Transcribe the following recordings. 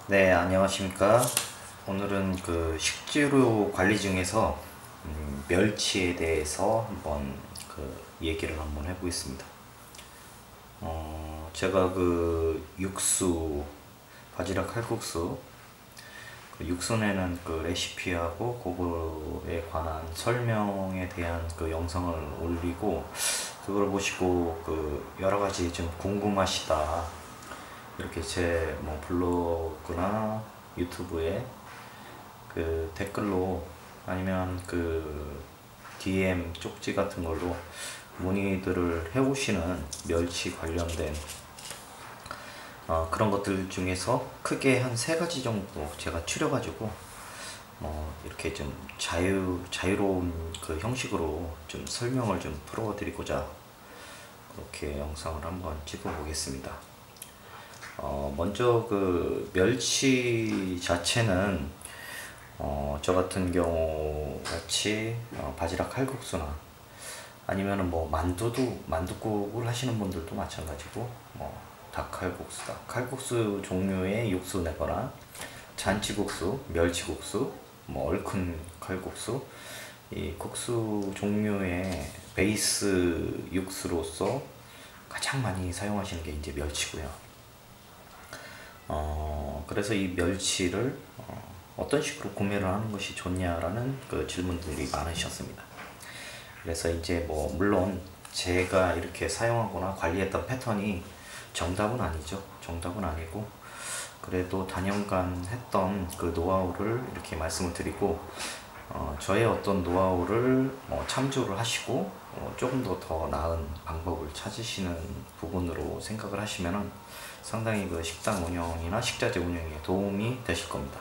네, 안녕하십니까. 오늘은 그 식재료 관리 중에서 멸치에 대해서 한번 얘기를 한번 해보겠습니다. 제가 그 육수, 바지락 칼국수, 그 육수 내는 그 레시피하고 그거에 관한 설명에 대한 그 영상을 올리고, 그걸 보시고 그 여러 가지 좀 궁금하시다, 이렇게 제 뭐 블로그나 유튜브에 그 댓글로, 아니면 그 DM 쪽지 같은 걸로 문의들을 해오시는 멸치 관련된 그런 것들 중에서 크게 한 세 가지 정도 제가 추려가지고 이렇게 좀 자유로운 그 형식으로 좀 설명을 좀 풀어드리고자 그렇게 영상을 한번 찍어 보겠습니다. 먼저 그 멸치 자체는 저 같은 경우 같이 바지락 칼국수나 아니면은 뭐 만둣국을 하시는 분들도 마찬가지고, 뭐 닭칼국수다, 칼국수 종류의 육수 내거나 잔치국수, 멸치국수, 뭐 얼큰 칼국수, 이 국수 종류의 베이스 육수로서 가장 많이 사용하시는 게 이제 멸치고요. 그래서 이 멸치를 어떤 식으로 구매를 하는 것이 좋냐라는 그 질문들이 많으셨습니다. 그래서 이제 뭐 물론 제가 이렇게 사용하거나 관리했던 패턴이 정답은 아니죠. 정답은 아니고, 그래도 단연간 했던 그 노하우를 이렇게 말씀을 드리고, 저의 어떤 노하우를 참조를 하시고 조금 더 나은 방법을 찾으시는 부분으로 생각을 하시면은 상당히 그 식당 운영이나 식자재 운영에 도움이 되실 겁니다.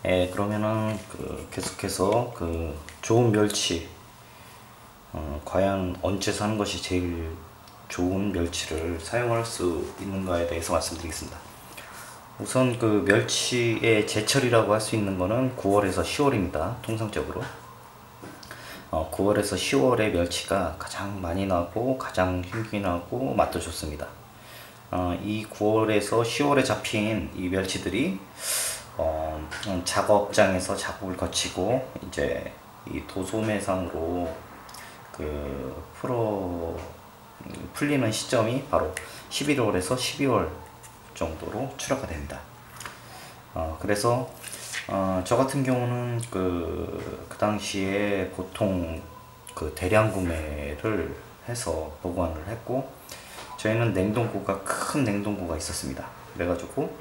그러면은 계속해서 그 좋은 멸치, 과연 언제 사는 것이 제일 좋은 멸치를 사용할 수 있는가에 대해서 말씀드리겠습니다. 우선 그 멸치의 제철이라고 할 수 있는 거는 9월에서 10월입니다. 통상적으로 9월에서 10월에 멸치가 가장 많이 나고 가장 힘이 나고 맛도 좋습니다. 이 9월에서 10월에 잡힌 이 멸치들이 작업장에서 작업을 거치고 이제 이 도소매상으로 풀리는 시점이 바로 11월에서 12월 정도로 추려가 됩니다. 그래서 저 같은 경우는 그 당시에 보통 그 대량 구매를 해서 보관을 했고, 저희는 큰 냉동고가 있었습니다. 그래가지고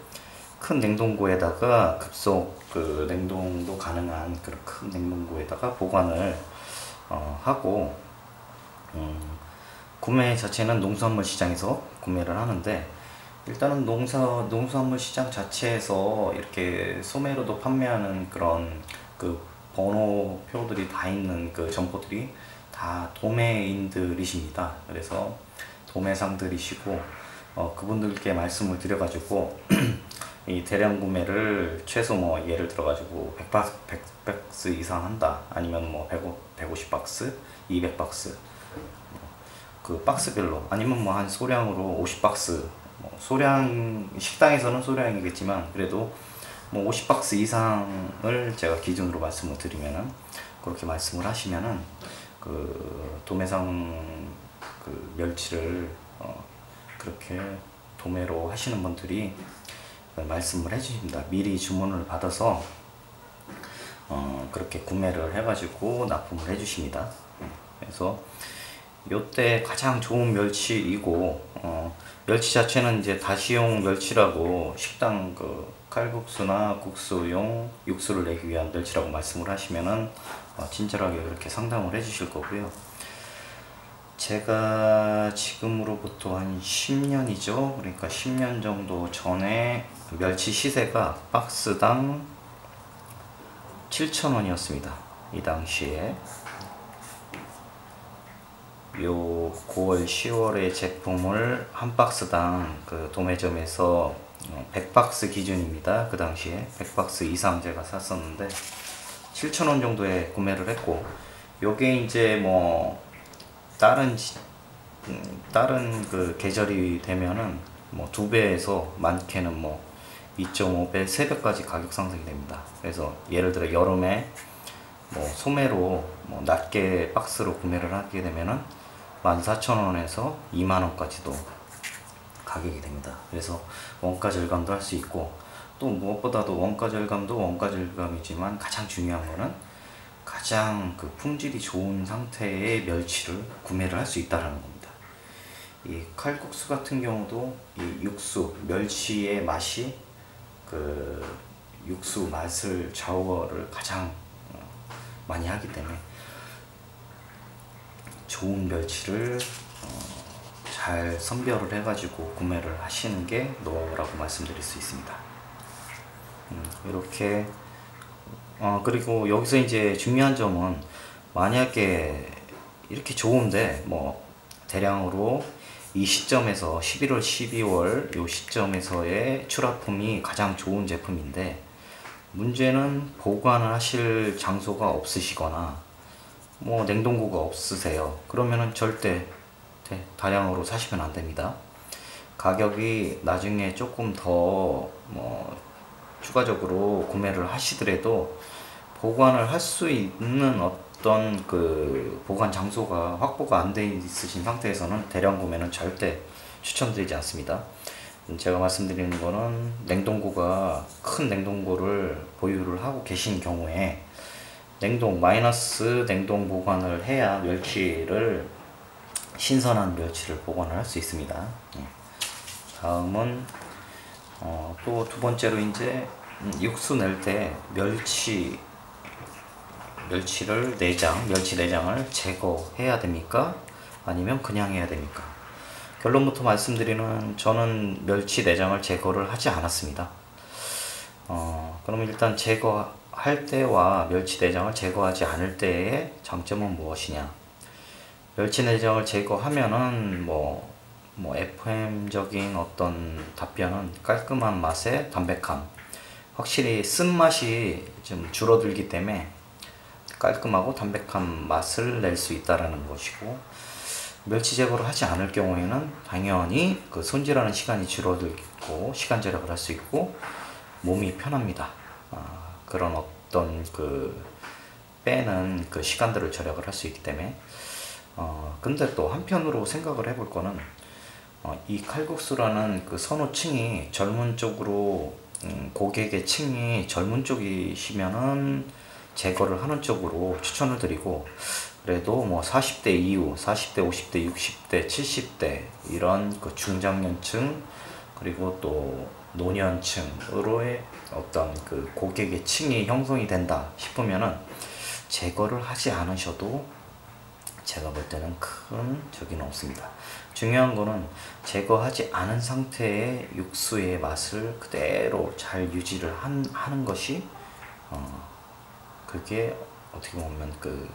큰 냉동고에다가 급속 그 냉동도 가능한 그런 큰 냉동고에다가 보관을 하고, 구매 자체는 농수산물 시장에서 구매를 하는데, 일단은 농수산물 시장 자체에서 이렇게 소매로도 판매하는 그런 그 번호표들이 다 있는 그 점포들이 다 도매인들이십니다. 그래서 도매상들이시고, 그분들께 말씀을 드려가지고 이 대량 구매를 최소 뭐 예를 들어가지고 100박스 이상 한다, 아니면 뭐 150박스, 200박스, 그 박스별로, 아니면 뭐 한 소량으로 50박스, 소량, 식당에서는 소량이겠지만 그래도 뭐 50박스 이상을 제가 기준으로 말씀을 드리면은, 그렇게 말씀을 하시면은 그 도매상 그 멸치를 그렇게 도매로 하시는 분들이 말씀을 해주십니다. 미리 주문을 받아서 그렇게 구매를 해가지고 납품을 해주십니다. 그래서 요때 가장 좋은 멸치이고, 멸치 자체는 이제 다시용 멸치라고, 식당 그 칼국수나 국수용 육수를 내기 위한 멸치라고 말씀을 하시면은 친절하게 그렇게 상담을 해주실 거고요. 제가 지금으로부터 한 10년이죠. 그러니까 10년 정도 전에 멸치 시세가 박스당 7,000원이었습니다. 이 당시에 요 9월 10월의 제품을 한 박스당 그 도매점에서 100박스 기준입니다. 그 당시에 100박스 이상 제가 샀었는데 7,000원 정도에 구매를 했고, 요게 이제 뭐 다른 다른 그 계절이 되면은 뭐 2배에서 많게는 뭐 2.5배, 3배까지 가격 상승이 됩니다. 그래서 예를 들어 여름에 뭐 소매로 뭐 낱개 박스로 구매를 하게 되면은 14,000원에서 20,000원까지도 가격이 됩니다. 그래서 원가 절감도 할 수 있고, 또 무엇보다도 원가 절감도 원가 절감이지만 가장 중요한 거는 가장 그 품질이 좋은 상태의 멸치를 구매를 할 수 있다는 겁니다. 이 칼국수 같은 경우도 이 육수, 멸치의 맛이 그 육수 맛을 좌우를 가장 많이 하기 때문에 좋은 멸치를 잘 선별을 해가지고 구매를 하시는 게 노하우라고 말씀드릴 수 있습니다. 이렇게 그리고 여기서 이제 중요한 점은, 만약에 이렇게 좋은데 뭐 대량으로 이 시점에서 11월, 12월 요 시점에서의 출하품이 가장 좋은 제품인데, 문제는 보관을 하실 장소가 없으시거나 뭐 냉동고가 없으세요. 그러면은 절대 다량으로 사시면 안 됩니다. 가격이 나중에 조금 더 뭐 추가적으로 구매를 하시더라도 보관을 할 수 있는 어떤 그 보관 장소가 확보가 안 돼 있으신 상태에서는 대량 구매는 절대 추천드리지 않습니다. 제가 말씀드리는 거는 냉동고가, 큰 냉동고를 보유를 하고 계신 경우에 마이너스 냉동 보관을 해야 신선한 멸치를 보관을 할 수 있습니다. 다음은 또 두 번째로 이제 육수 낼 때 멸치 내장을 제거해야 됩니까? 아니면 그냥 해야 됩니까? 결론부터 말씀드리는, 저는 멸치 내장을 제거를 하지 않았습니다. 그러면 일단 제거할 때와 멸치 내장을 제거하지 않을 때의 장점은 무엇이냐? 멸치 내장을 제거하면은 뭐 FM적인 어떤 답변은 깔끔한 맛의 담백함, 확실히 쓴맛이 좀 줄어들기 때문에 깔끔하고 담백한 맛을 낼 수 있다라는 것이고, 멸치 제거를 하지 않을 경우에는 당연히 그 손질하는 시간이 줄어들고 시간 절약을 할 수 있고 몸이 편합니다. 그런 어떤 그 빼는 그 시간들을 절약을 할 수 있기 때문에. 근데 또 한편으로 생각을 해볼 거는, 이 칼국수라는 그 선호층이 젊은 쪽으로, 고객의 층이 젊은 쪽이시면은 제거를 하는 쪽으로 추천을 드리고, 그래도 뭐 40대 이후, 40대, 50대, 60대, 70대 이런 그 중장년층, 그리고 또 노년층으로의 어떤 그 고객의 층이 형성이 된다 싶으면은 제거를 하지 않으셔도 제가 볼 때는 큰 적은 없습니다. 중요한 거는 제거하지 않은 상태의 육수의 맛을 그대로 잘 유지를 하는 것이 그게 어떻게 보면 그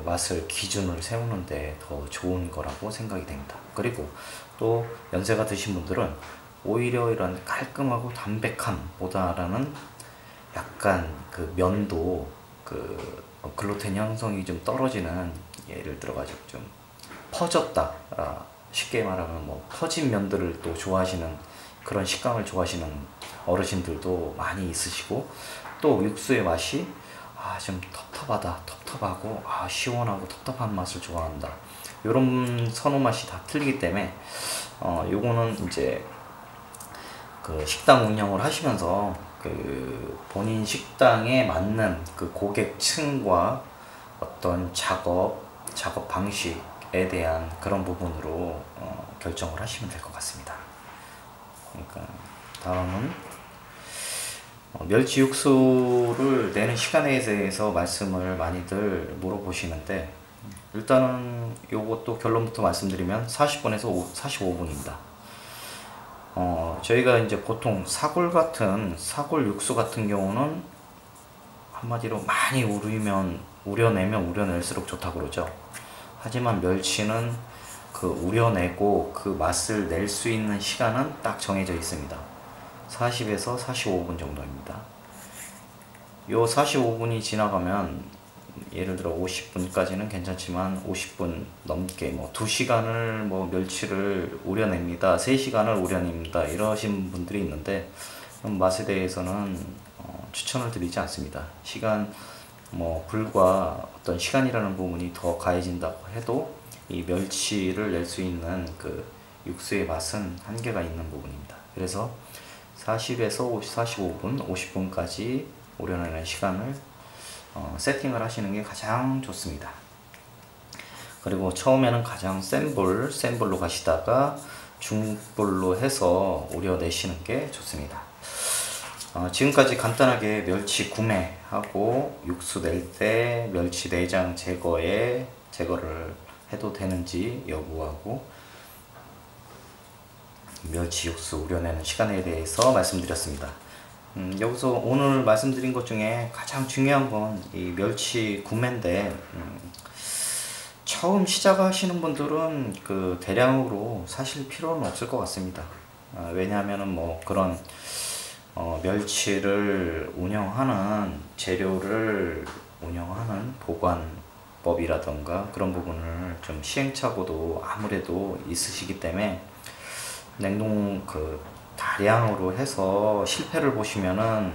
맛을 기준을 세우는데 더 좋은 거라고 생각이 됩니다. 그리고 또 연세가 드신 분들은 오히려 이런 깔끔하고 담백함보다는 약간 그 면도 그 글루텐 형성이 좀 떨어지는, 예를 들어가지고 좀 퍼졌다, 쉽게 말하면 뭐 퍼진 면들을 또 좋아하시는, 그런 식감을 좋아하시는 어르신들도 많이 있으시고, 또 육수의 맛이 좀 텁텁하고 시원하고 텁텁한 맛을 좋아한다, 요런 선호 맛이 다 틀리기 때문에 요거는 이제 그 식당 운영을 하시면서 그 본인 식당에 맞는 그 고객층과 어떤 작업 방식에 대한 그런 부분으로 결정을 하시면 될 것 같습니다. 그러니까 다음은 멸치 육수를 내는 시간에 대해서 말씀을 많이들 물어보시는데, 일단은 요것도 결론부터 말씀드리면 40분에서 45분입니다. 저희가 이제 보통 사골 육수 같은 경우는 한마디로 많이 우려내면 우려낼수록 좋다고 그러죠. 하지만 멸치는 그 우려내고 그 맛을 낼 수 있는 시간은 딱 정해져 있습니다. 40에서 45분 정도입니다. 요 45분이 지나가면 예를 들어 50분까지는 괜찮지만 50분 넘게 뭐 2시간을 뭐 멸치를 우려냅니다, 3시간을 우려냅니다 이러신 분들이 있는데, 맛에 대해서는 추천을 드리지 않습니다. 시간, 뭐 불과 어떤 시간이라는 부분이 더 가해진다고 해도 이 멸치를 낼 수 있는 그 육수의 맛은 한계가 있는 부분입니다. 그래서 40에서 45분, 50분까지 우려내는 시간을 세팅을 하시는 게 가장 좋습니다. 그리고 처음에는 가장 센 불로 가시다가 중불로 해서 우려내시는 게 좋습니다. 지금까지 간단하게 멸치 구매하고 육수 낼 때 멸치 내장 제거를 해도 되는지 여부하고 멸치 육수 우려내는 시간에 대해서 말씀드렸습니다. 여기서 오늘 말씀드린 것 중에 가장 중요한 건 이 멸치 구매인데, 처음 시작하시는 분들은 그 대량으로 사실 필요는 없을 것 같습니다. 왜냐하면은 뭐 그런 멸치를 운영하는 재료를 운영하는 보관법이라던가 그런 부분을 좀 시행착오도 아무래도 있으시기 때문에 냉동 다량으로 해서 실패를 보시면은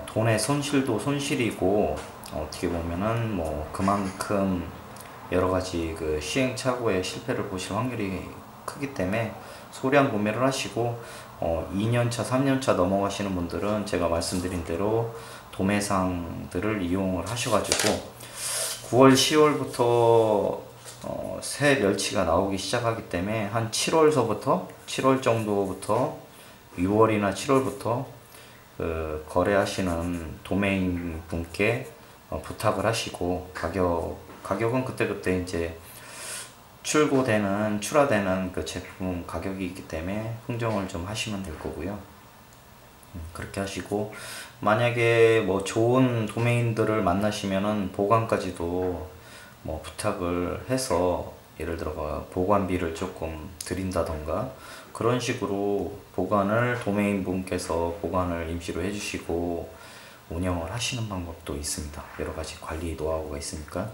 돈의 손실도 손실이고, 어떻게 보면은 뭐 그만큼 여러 가지 그 시행착오에 실패를 보실 확률이 크기 때문에 소량 구매를 하시고, 2년차 3년차 넘어가시는 분들은 제가 말씀드린 대로 도매상들을 이용을 하셔가지고 9월 10월부터 새 멸치가 나오기 시작하기 때문에 한 7월 정도부터 6월이나 7월부터 거래하시는 도메인 분께 부탁을 하시고, 가격은 그때그때 이제 출하되는 그 제품 가격이 있기 때문에 흥정을 좀 하시면 될 거고요. 그렇게 하시고, 만약에 뭐 좋은 도메인들을 만나시면은 보관까지도 뭐 부탁을 해서, 예를 들어 보관비를 조금 드린다던가 그런 식으로 도메인 분께서 보관을 임시로 해주시고 운영을 하시는 방법도 있습니다. 여러 가지 관리 노하우가 있으니까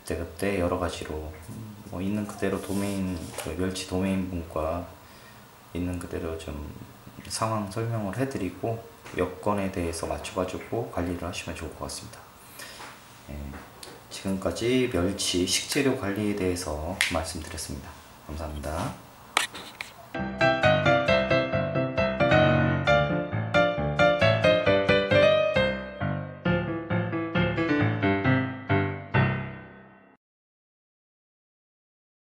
그때 여러 가지로 뭐 있는 그대로 멸치 도메인 분과 있는 그대로 좀 상황 설명을 해드리고 여건에 대해서 맞춰가지고 관리를 하시면 좋을 것 같습니다. 지금까지 멸치 식재료 관리에 대해서 말씀드렸습니다. 감사합니다.